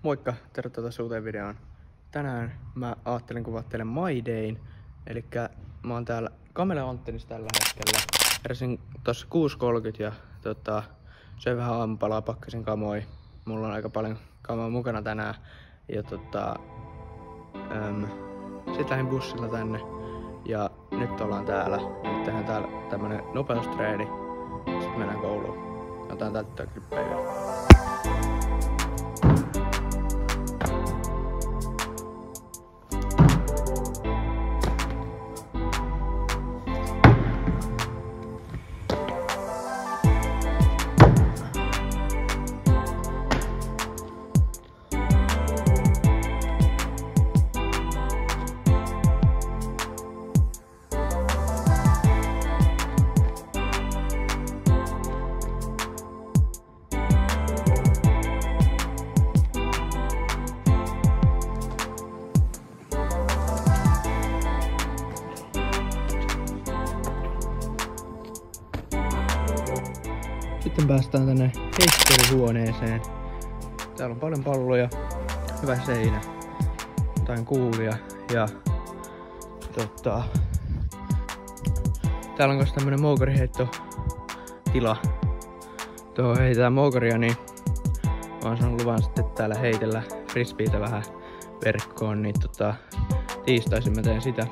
Moikka, tervetuloa uuteen videoon. Tänään mä ajattelin kuvata teille My Dayn. Elikkä mä oon täällä Kameleonttenissa tällä hetkellä. Heräsin tossa 6.30 ja söin vähän aamupalaa, pakkasin kamoi. Mulla on aika paljon kamaa mukana tänään. Ja sit lähdin bussilla tänne. Ja nyt ollaan täällä. Nyt tehdään täällä tämmönen nopeustreeni. Sitten mennään kouluun. Otetaan täyttää klippejä vielä. Sitten päästään tänne heittelyhuoneeseen. Täällä on paljon palloja, hyvä seinä, jotain kuulia ja täällä on myös tämmönen moukariheitto-tila. Tuohon heitetään moukaria, niin mä oon saanut luvan sitten täällä heitellä frisbeitä vähän verkkoon, niin tiistaisin mä teen sitä.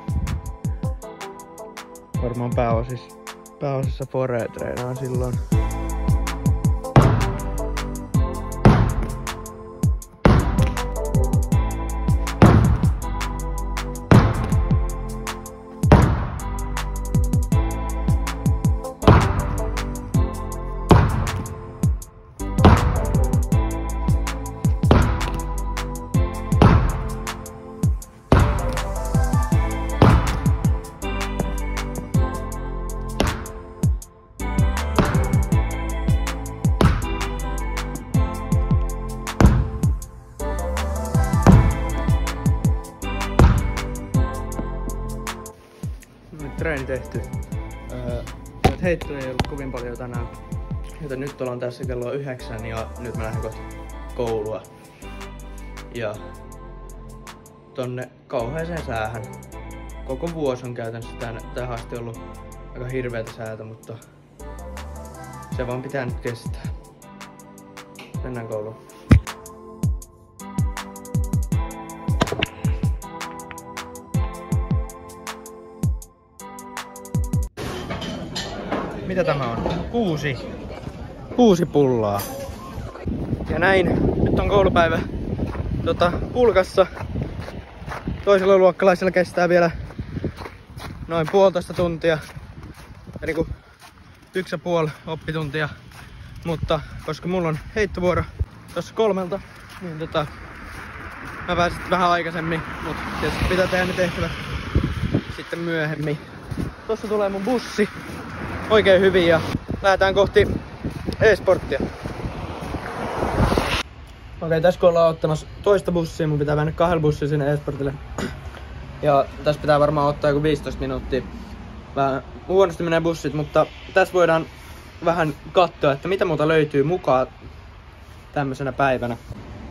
Varmaan pääosissa fore treenaan silloin. Treeni tehty. Heittoja ei ollut kovin paljon tänään, joten nyt ollaan tässä kello 9 ja nyt mä lähden kohta koulua. Ja tonne kauheeseen säähän. Koko vuosi on käytännössä tähän asti ollut aika hirveätä säätä, mutta se vaan pitää nyt kestää. Mennään kouluun. Mitä tämä on? 6 pullaa. Ja näin, nyt on koulupäivä pulkassa. Toisella luokkalaisella kestää vielä noin 1,5 tuntia. Ja niinku 1,5 oppituntia. Mutta koska mulla on heittovuoro tossa 3, niin mä pääsin vähän aikaisemmin. Mutta tietysti pitää tehdä ne tehtävät sitten myöhemmin. Tossa tulee mun bussi. Oikein hyvin ja lähdetään kohti e-sporttia. Okei, tässä kun ollaan ottamassa toista bussia, mun pitää mennä 2 bussia sinne e-sportille. Ja tässä pitää varmaan ottaa joku 15 minuuttia. Vähän huonosti menee bussit, mutta tässä voidaan vähän katsoa, että mitä muuta löytyy mukaan tämmöisenä päivänä.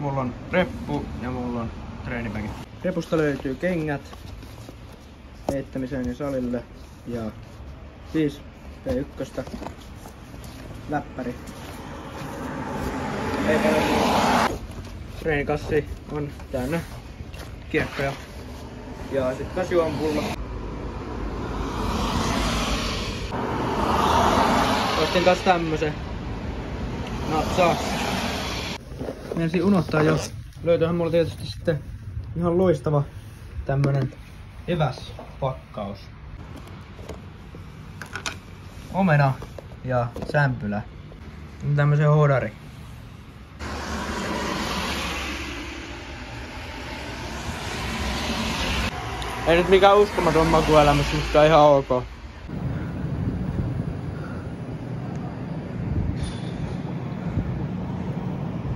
Mulla on reppu ja mulla on treenipäki. Repusta löytyy kengät heittämiseen ja salille ja 5 P1, läppäri. Ei paljon. Treenikassi on täynnä kiekkoja. Ja sit taas juomapullo. Ostin taas tämmösen. Natsaa. Ensin unohtaa jo. Löytyyhän mulla tietysti sitten ihan loistava tämmönen eväspakkaus. Omena ja sämpylä. Tämmösen hodari. Ei nyt mikään uskomaton makuelämys, mutta ihan ok.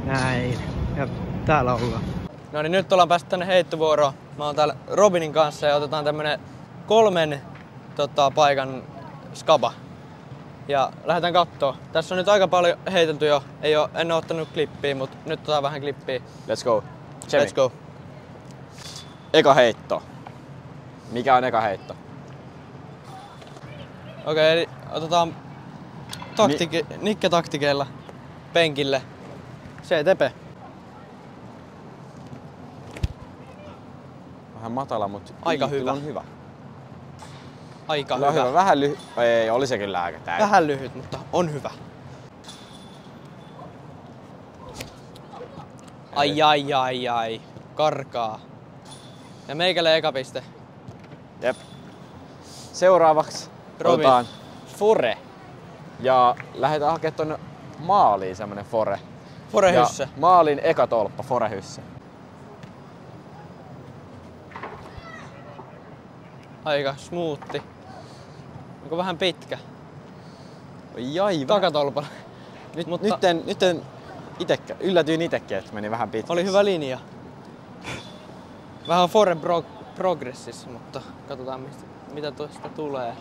Näin. Ja täällä ollaan. No niin, nyt ollaan päästy tänne heittovuoroon. Mä oon täällä Robinin kanssa ja otetaan tämmönen 3 paikan skaba. Ja lähdetään kattoo. Tässä on nyt aika paljon heitelty jo. En oo ottanut klippiä, mutta nyt otetaan vähän klippiä. Let's go. Let's go. Eka heitto. Mikä on eka heitto? Okei, eli otetaan nikke-taktikeilla penkille. CTP. Vähän matala, mutta aika hyvä. On hyvä. Aika hyvä. Vähän lyhyt. Ei, oli se kyllä aika täysin. Vähän lyhyt, mutta on hyvä. Ai. Karkaa. Ja meikälle eka piste. Jep. Seuraavaksi otetaan fore. Ja lähdetään hakemaan tonne maaliin semmonen fore. Forehyssä. Maalin eka tolppa, forehyssä. Aika smoothi. Onko vähän pitkä? Jai, takatolpalla. Nyt yllätyin itekin, että meni vähän pitkäksi. Oli hyvä linja. Vähän fore progressissa, mutta katsotaan mitä tuosta tulee.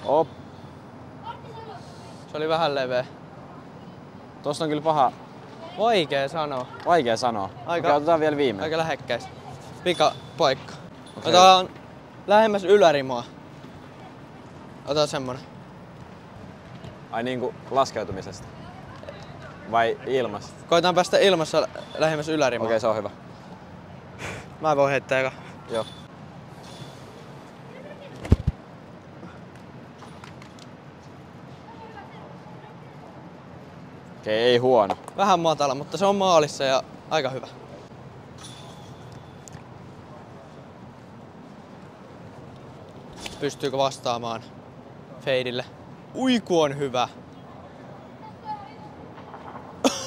Op. Se oli vähän leveä. Tosta on kyllä paha. Vaikea sanoa. Otetaan vielä viimeinen. Aika lähekkäis. Pikapaikka. Okay. Otetaan lähemmäs ylärimaa. Otetaan semmonen. Ai niinku laskeutumisesta? Vai ilmassa? Koitetaan päästä ilmassa lähemmäs ylärimaa. Okei, se on hyvä. Mä voin heittää eka. Joo. Okei, ei huono. Vähän matala, mutta se on maalissa ja aika hyvä. Pystyykö vastaamaan feidille? Uiku on hyvä.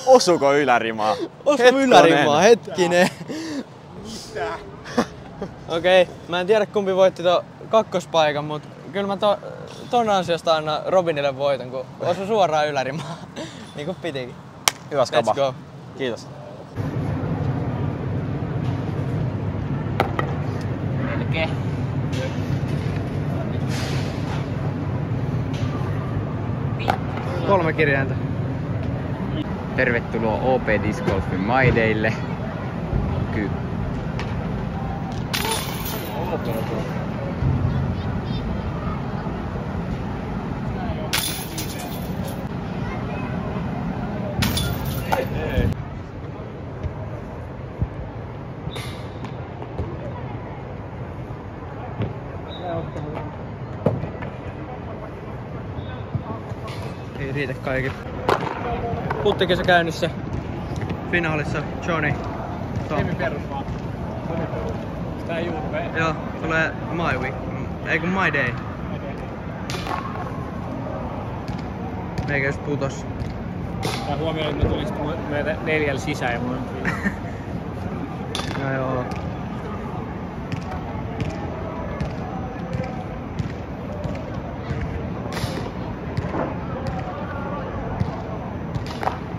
Osuuko ylärimaa? Osuuko ylärimaa? Hetkinen. Mitä? Okei, mä en tiedä kumpi voitti ton kakkospaikan, mutta kyllä mä ton ansiosta annan Robinille voiton, kun osui suoraan ylärimaa. Niin kuin pitikin. Hyvä skaba. Let's go. Kiitos. Melkein. Kolme kirjainta. Tervetuloa OP Disc Golfin maideille. Ei riitä kaikille. Puttikisa käynnissä. Finaalissa Johnny. Semi perus vaan. Tää juuri vei. Joo, tulee My Week. Ei kun My Day. Meikä just putos. Tää huomioon, että me tulisi meitä 4 sisään ja mulla No joo.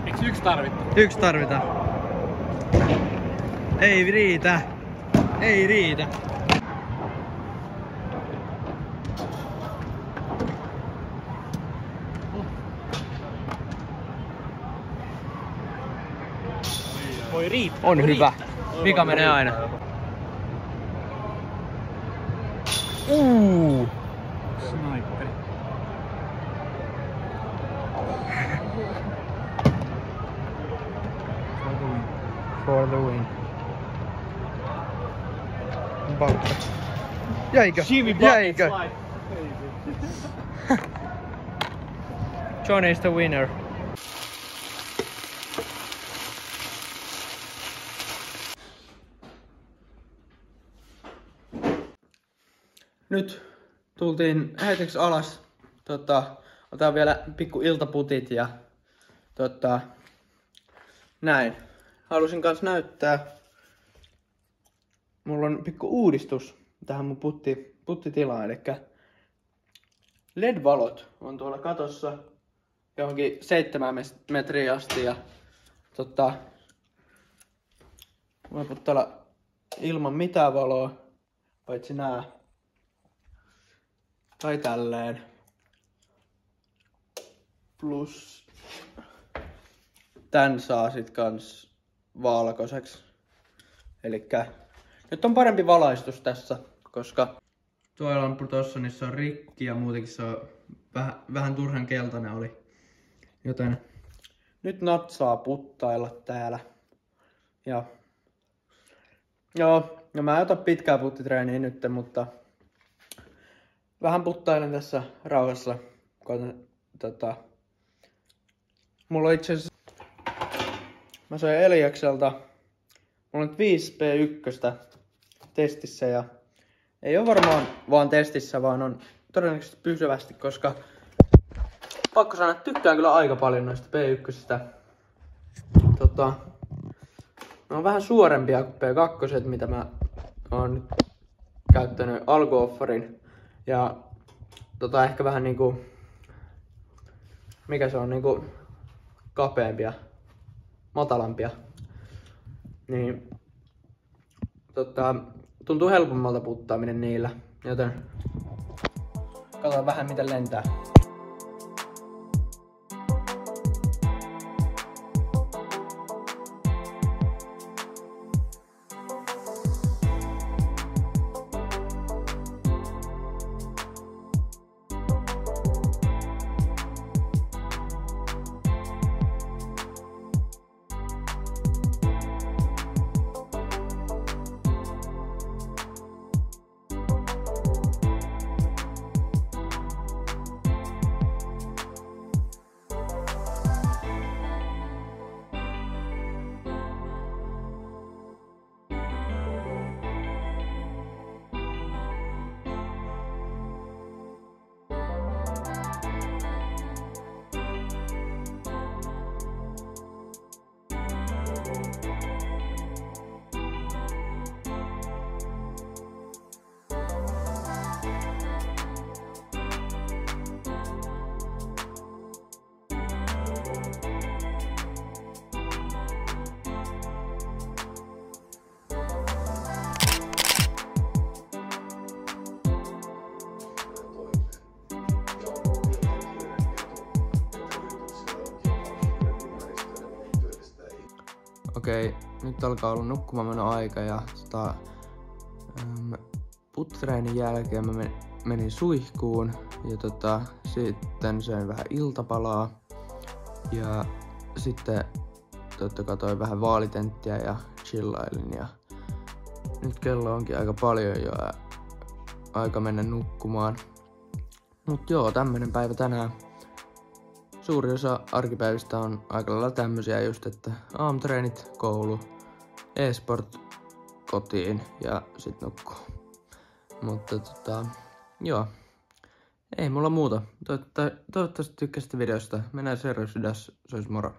Eiks yksi tarvittu? Yksi tarvitaan. Ei riitä. Ei riitä. Voi riittää. On hyvä. Vika menee aina. Sniperi. For the win. Bakka. Jäikö? Jäikö? Johnny is the winner. Nyt tultiin hetkeksi alas. Otetaan vielä pikku iltaputit ja näin. Halusin kans näyttää. Mulla on pikku uudistus tähän mun puttitilaan, eli LED-valot on tuolla katossa johonkin 7 metriä asti ja voi olla ilman mitään valoa, paitsi nää Tai tälleen. Plus tän saa sit kans valkoiseksi. Elikkä nyt on parempi valaistus tässä, koska tuo lamppu tossa niin se on rikki ja muutenkin se on vähän turhan keltainen oli. Joten nyt natsaa puttailla täällä. Ja joo, no mä en ota pitkää puttitreeniä nyt, mutta vähän puttailen tässä rauhassa. Mulla on itse asiassa, mä sain Eliakselta, mulla on nyt 5 P1 testissä ja ei ole varmaan vaan testissä, vaan on todennäköisesti pysyvästi, koska pakko sanoa, että tykkään kyllä aika paljon noista P1. Ne on vähän suorempia kuin P2, mitä mä oon nyt käyttänyt alkuoffarin. Ja ehkä vähän niinku, mikä se on, niinku kapeampia, matalampia. Niin tuntuu helpommalta puttaaminen niillä, joten katsotaan vähän miten lentää. Okei, nyt alkaa olla nukkumaanmeno aika ja puttreenin jälkeen mä menin suihkuun ja sitten söin vähän iltapalaa ja sitten katsoin vähän vaalitenttiä ja chillailin ja nyt kello onkin aika paljon jo ja aika mennä nukkumaan. Mut joo, tämmönen päivä tänään. Suuri osa arkipäivistä on aika lailla tämmösiä just, että aamutreenit, koulu, e-sport, kotiin ja sit nukkuu. Mutta joo, ei mulla muuta. Toivottavasti tykkäsitte videosta. Mennään seuraavassa videossa, se olisi moro.